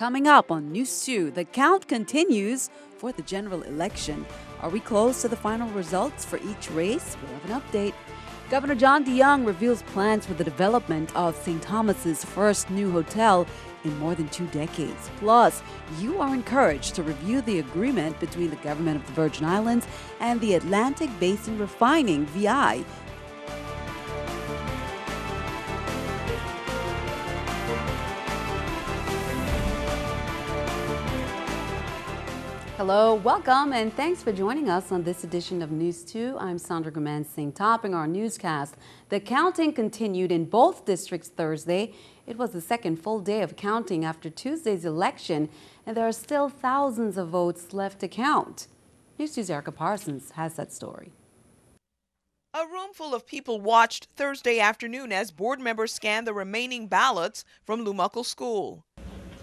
Coming up on News 2, the count continues for the general election. Are we close to the final results for each race? We'll have an update. Governor Jongh reveals plans for the development of St. Thomas's first new hotel in more than 2 decades. Plus, you are encouraged to review the agreement between the government of the Virgin Islands and the Atlantic Basin Refining VI. Hello, welcome, and thanks for joining us on this edition of News 2. I'm Sandra Gaman Singh. Topping our newscast, the counting continued in both districts Thursday. It was the second full day of counting after Tuesday's election, and there are still thousands of votes left to count. News 2's Erica Parsons has that story. A room full of people watched Thursday afternoon as board members scanned the remaining ballots from Lumuckle School.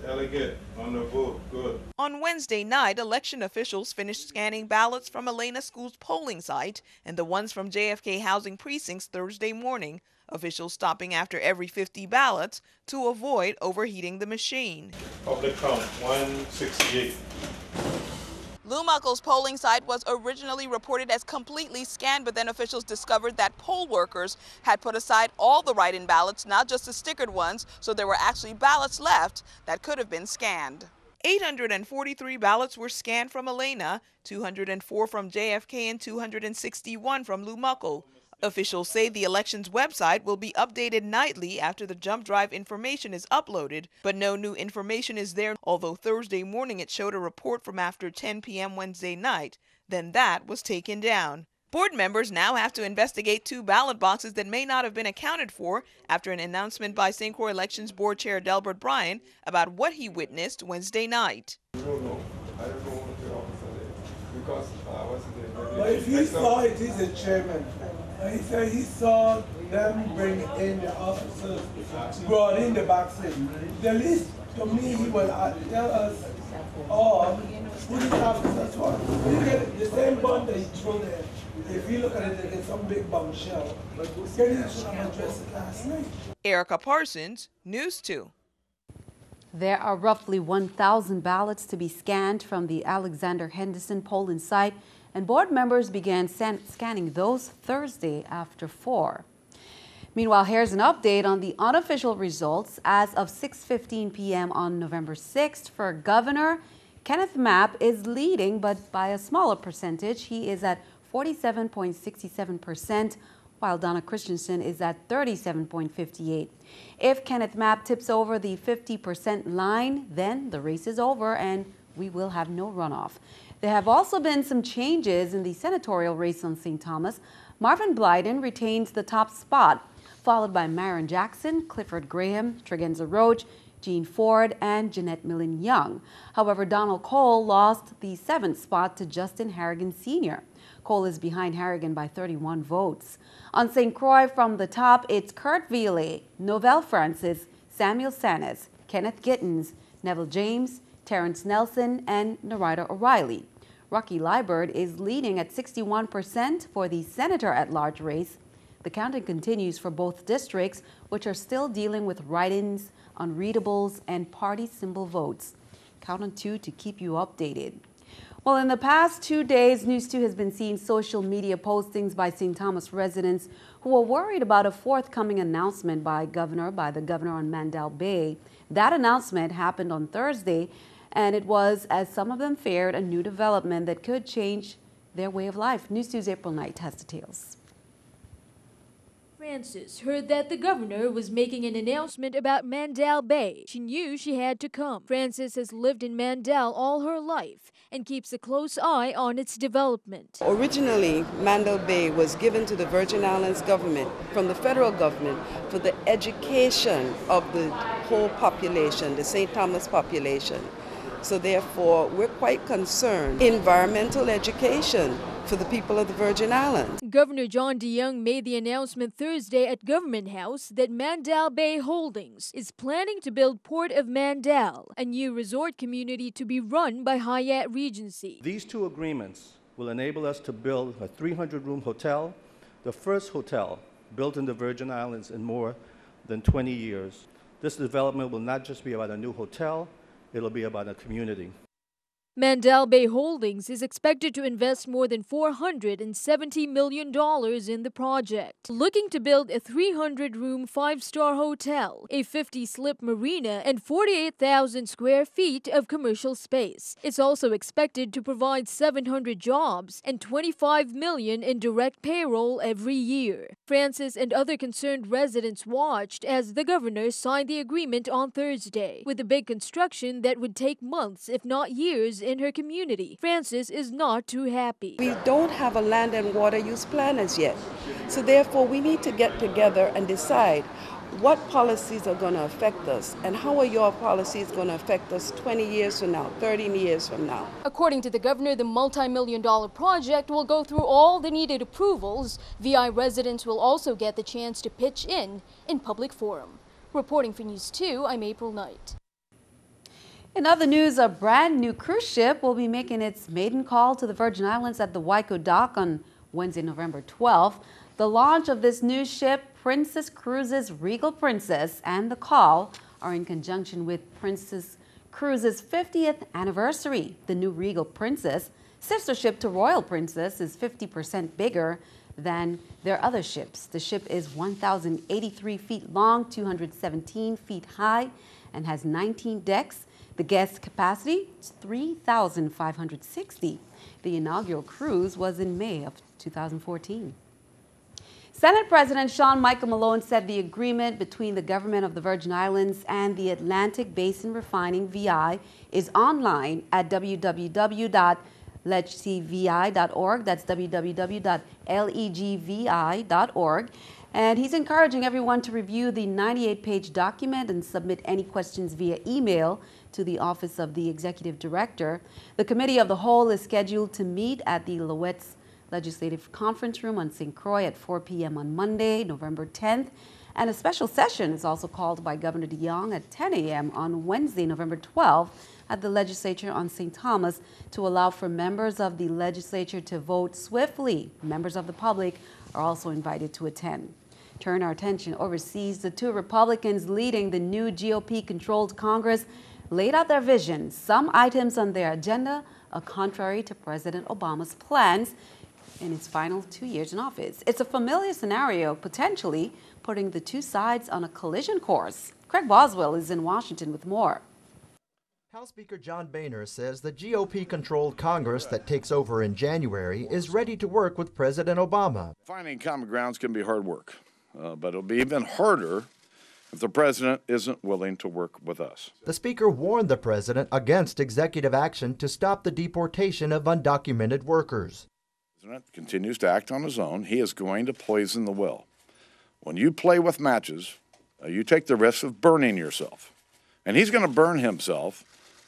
Elegant on the vote, good. On Wednesday night, election officials finished scanning ballots from Elena School's polling site and the ones from JFK housing precincts Thursday morning, officials stopping after every 50 ballots to avoid overheating the machine. Public count, 168. Lumuckle's polling site was originally reported as completely scanned, but then officials discovered that poll workers had put aside all the write-in ballots, not just the stickered ones, so there were actually ballots left that could have been scanned. 843 ballots were scanned from Elena, 204 from JFK, and 261 from Lumuckle. Officials say the election's website will be updated nightly after the jump drive information is uploaded, but no new information is there, although Thursday morning it showed a report from after 10 p.m. Wednesday night. Then that was taken down. Board members now have to investigate 2 ballot boxes that may not have been accounted for after an announcement by St. Croix Elections Board Chair Delbert Bryan about what he witnessed Wednesday night. I don't know what the officer did because I wasn't there. But if he saw it, he's a chairman. He said he saw them bring in the officers, brought in the boxing. The least, to me, he will tell us all who these officers were. You get the same bomb that he threw there. If you look at it, they get some big bombshell. But he should have addressed it last night. Erica Parsons, News 2. There are roughly 1,000 ballots to be scanned from the Alexander Henderson polling site, and board members began scanning those Thursday after 4. Meanwhile, here's an update on the unofficial results. As of 6:15 p.m. on November 6th, for governor, Kenneth Mapp is leading, but by a smaller percentage. He is at 47.67%, while Donna Christensen is at 37.58%. If Kenneth Mapp tips over the 50% line, then the race is over and we will have no runoff. There have also been some changes in the senatorial race on St. Thomas. Marvin Blyden retains the top spot, followed by Myron Jackson, Clifford Graham, Tregenza Roach, Jean Ford, and Jeanette Millen Young. However, Donald Cole lost the 7th spot to Justin Harrigan Sr. Cole is behind Harrigan by 31 votes. On St. Croix from the top, it's Kurt Ville, Novell Francis, Samuel Sanes, Kenneth Gittins, Neville James, Terrence Nelson, and Narita O'Reilly. Rocky Liebert is leading at 61% for the senator-at-large race. The counting continues for both districts, which are still dealing with write-ins, unreadables, and party symbol votes. Count on 2 to keep you updated. Well, in the past 2 days, News 2 has been seeing social media postings by St. Thomas residents who are worried about a forthcoming announcement by the governor on Mandel Bay. That announcement happened on Thursday, and it was, as some of them feared, a new development that could change their way of life. News 2's April Knight has details. Frances heard that the governor was making an announcement about Mandel Bay. She knew she had to come. Frances has lived in Mandel all her life and keeps a close eye on its development. Originally, Mandel Bay was given to the Virgin Islands government from the federal government for the education of the whole population, the St. Thomas population. So therefore, we're quite concerned. Environmental education for the people of the Virgin Islands. Governor Jongh made the announcement Thursday at Government House that Mandel Bay Holdings is planning to build Port of Mandel, a new resort community to be run by Hyatt Regency. These 2 agreements will enable us to build a 300-room hotel, the first hotel built in the Virgin Islands in more than 20 years. This development will not just be about a new hotel, it'll be about a community. Mandel Bay Holdings is expected to invest more than $470 million in the project, looking to build a 300-room five-star hotel, a 50-slip marina, and 48,000 square feet of commercial space. It's also expected to provide 700 jobs and $25 million in direct payroll every year. Francis and other concerned residents watched as the governor signed the agreement on Thursday, with a big construction that would take months, if not years, in her community. Francis is not too happy. We don't have a land and water use plan as yet. So therefore, we need to get together and decide what policies are going to affect us and how are your policies going to affect us 20 years from now, 30 years from now. According to the governor, the multi-million-dollar project will go through all the needed approvals. VI residents will also get the chance to pitch in public forum. Reporting for News 2, I'm April Knight. In other news, a brand new cruise ship will be making its maiden call to the Virgin Islands at the Waiko dock on Wednesday, November 12th. The launch of this new ship, Princess Cruises Regal Princess, and the call are in conjunction with Princess Cruises' 50th anniversary. The new Regal Princess, sister ship to Royal Princess, is 50% bigger than their other ships. The ship is 1,083 feet long, 217 feet high, and has 19 decks. The guest capacity is 3,560. The inaugural cruise was in May of 2014. Senate President Sean Michael Malone said the agreement between the government of the Virgin Islands and the Atlantic Basin Refining VI is online at www.legcvi.org. That's www.legvi.org. And he's encouraging everyone to review the 98-page document and submit any questions via email to the Office of the Executive Director. The Committee of the Whole is scheduled to meet at the Lowett's Legislative Conference Room on St. Croix at 4 p.m. on Monday, November 10th. And a special session is also called by Governor Jongh at 10 a.m. on Wednesday, November 12th at the legislature on St. Thomas to allow for members of the legislature to vote swiftly. Members of the public are also invited to attend. Turn our attention overseas. The two Republicans leading the new GOP-controlled Congress laid out their vision. Some items on their agenda are contrary to President Obama's plans in his final 2 years in office. It's a familiar scenario, potentially putting the two sides on a collision course. Craig Boswell is in Washington with more. House Speaker John Boehner says the GOP-controlled Congress that takes over in January is ready to work with President Obama. Finding common ground is going to be hard work, but it'll be even harder if the president isn't willing to work with us. The speaker warned the president against executive action to stop the deportation of undocumented workers. The president continues to act on his own. He is going to poison the well. When you play with matches, you take the risk of burning yourself. And he's going to burn himself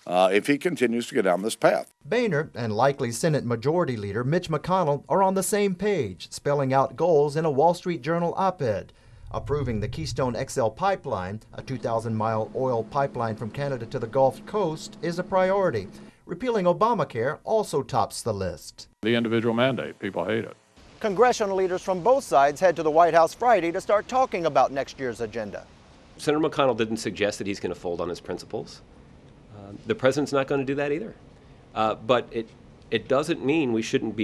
if he continues to go down this path. Boehner and likely Senate Majority Leader Mitch McConnell are on the same page, spelling out goals in a Wall Street Journal op-ed. Approving the Keystone XL pipeline, a 2,000-mile oil pipeline from Canada to the Gulf Coast, is a priority. Repealing Obamacare also tops the list. The individual mandate, people hate it. Congressional leaders from both sides head to the White House Friday to start talking about next year's agenda. Senator McConnell didn't suggest that he's going to fold on his principles. The president's not going to do that either. But it doesn't mean we shouldn't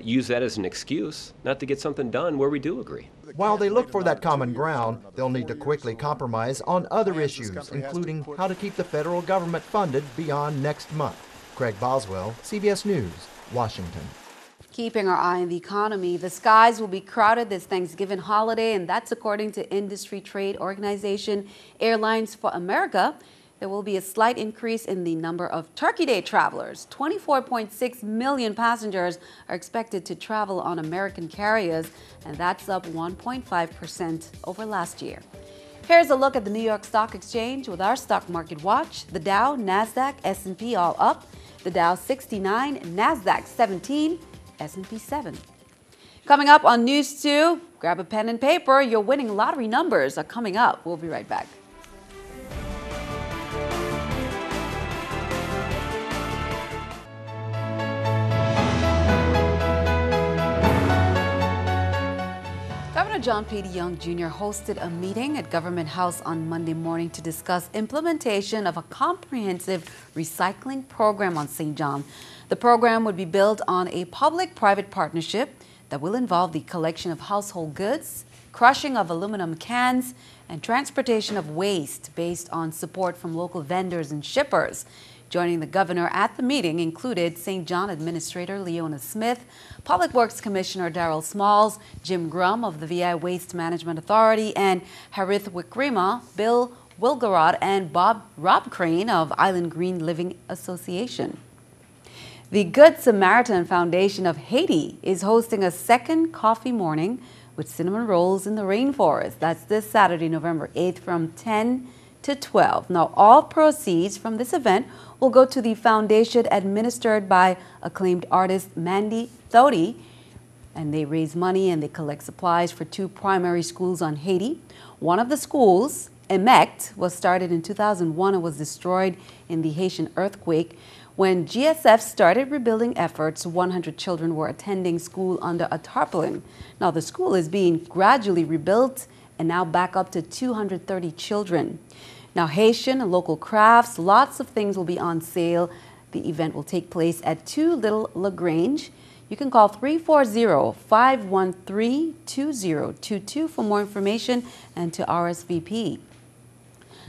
use that as an excuse not to get something done where we do agree. While they look for that common ground, they'll need to quickly compromise on other issues, including how to keep the federal government funded beyond next month. Craig Boswell, CBS News, Washington. Keeping our eye on the economy, the skies will be crowded this Thanksgiving holiday, and that's according to industry trade organization Airlines for America. There will be a slight increase in the number of Turkey Day travelers. 24.6 million passengers are expected to travel on American carriers, and that's up 1.5% over last year. Here's a look at the New York Stock Exchange with our stock market watch. The Dow, NASDAQ, S&P all up. The Dow 69, NASDAQ 17, S&P 7. Coming up on News 2, grab a pen and paper. Your winning lottery numbers are coming up. We'll be right back. Governor John P. Jongh Jr. hosted a meeting at Government House on Monday morning to discuss implementation of a comprehensive recycling program on St. John. The program would be built on a public-private partnership that will involve the collection of household goods, crushing of aluminum cans, and transportation of waste based on support from local vendors and shippers. Joining the governor at the meeting included St. John Administrator Leona Smith, Public Works Commissioner Darrell Smalls, Jim Grum of the VI Waste Management Authority, and Harith Wikrima, Bill Wilgorod, and Rob Crane of Island Green Living Association. The Good Samaritan Foundation of Haiti is hosting a second coffee morning with cinnamon rolls in the rainforest. That's this Saturday, November 8th from 10 to 12. Now, all proceeds from this event will go to the foundation administered by acclaimed artist Mandy Thodi, and they raise money and they collect supplies for 2 primary schools on Haiti. One of the schools, Emect, was started in 2001 and was destroyed in the Haitian earthquake. When GSF started rebuilding efforts, 100 children were attending school under a tarpaulin. Now, the school is being gradually rebuilt and now back up to 230 children. Now, Haitian and local crafts, lots of things will be on sale. The event will take place at 2 Little LaGrange. You can call 340-513-2022 for more information and to RSVP.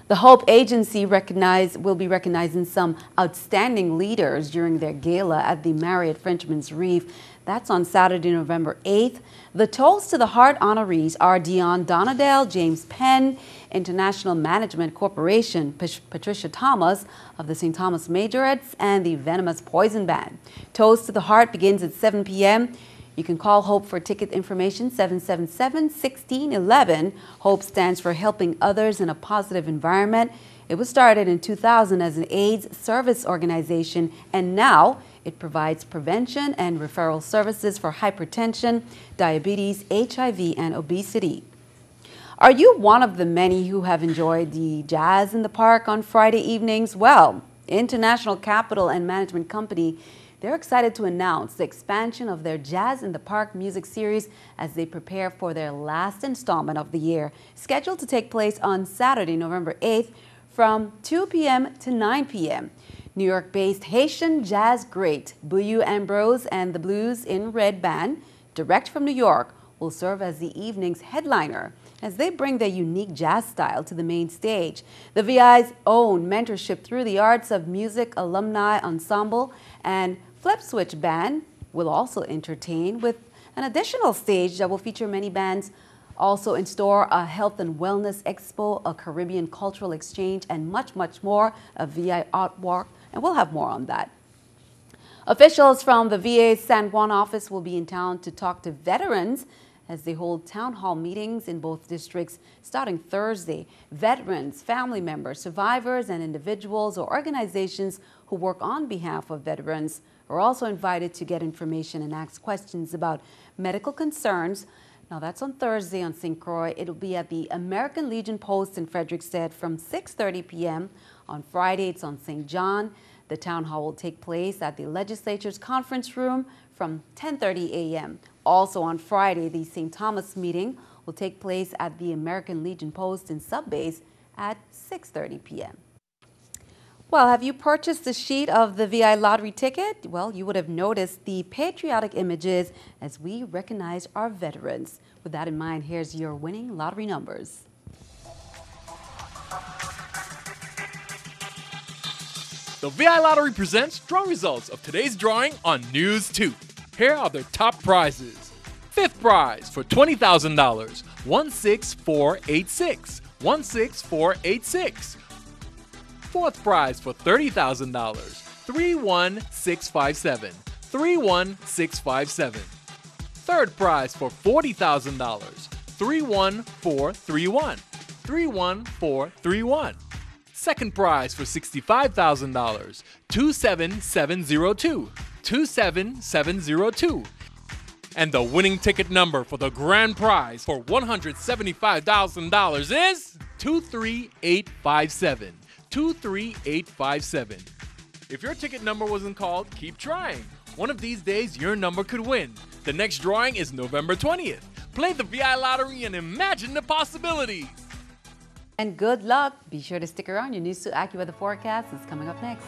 The Hope Agency will be recognizing some outstanding leaders during their gala at the Marriott Frenchman's Reef. That's on Saturday, November 8th. The Toast to the Heart honorees are Dion Donadell, James Penn, International Management Corporation, Patricia Thomas of the St. Thomas Majorettes, and the Venomous Poison Band. Toast to the Heart begins at 7 p.m. You can call Hope for ticket information 777-1611. Hope stands for Helping Others in a Positive Environment. It was started in 2000 as an AIDS service organization, and now it provides prevention and referral services for hypertension, diabetes, HIV, and obesity. Are you one of the many who have enjoyed the Jazz in the Park on Friday evenings? Well, International Capital and Management Company, they're excited to announce the expansion of their Jazz in the Park music series as they prepare for their last installment of the year, scheduled to take place on Saturday, November 8th from 2 p.m. to 9 p.m. New York-based Haitian jazz great Buyu Ambrose and the Blues in Red Band, direct from New York, will serve as the evening's headliner as they bring their unique jazz style to the main stage. The VI's own Mentorship Through the Arts of Music Alumni Ensemble and Flip Switch Band will also entertain with an additional stage that will feature many bands. Also in store, a health and wellness expo, a Caribbean cultural exchange, and much, much more, a VI artwork, and we'll have more on that. Officials from the VA's San Juan office will be in town to talk to veterans as they hold town hall meetings in both districts starting Thursday. Veterans, family members, survivors, and individuals or organizations who work on behalf of veterans are also invited to get information and ask questions about medical concerns. Now, that's on Thursday on St. Croix. It'll be at the American Legion Post in Frederiksted from 6:30 p.m. On Friday, it's on St. John. The town hall will take place at the legislature's conference room from 10:30 a.m. Also on Friday, the St. Thomas meeting will take place at the American Legion Post in Subbase at 6:30 p.m. Well, have you purchased a sheet of the VI lottery ticket? Well, you would have noticed the patriotic images as we recognize our veterans. With that in mind, here's your winning lottery numbers. The VI Lottery presents drawing results of today's drawing on News 2. Here are their top prizes. Fifth prize for $20,000, 16486, 16486. Fourth prize for $30,000, 31657, 31657. Third prize for $40,000, 31431, 31431. Second prize for $65,000, 27702, 27702. And the winning ticket number for the grand prize for $175,000 is 23857, 23857. If your ticket number wasn't called, keep trying. One of these days, your number could win. The next drawing is November 20th. Play the VI Lottery and imagine the possibilities. And good luck. Be sure to stick around. Your News 2 AccuWeather forecast is coming up next.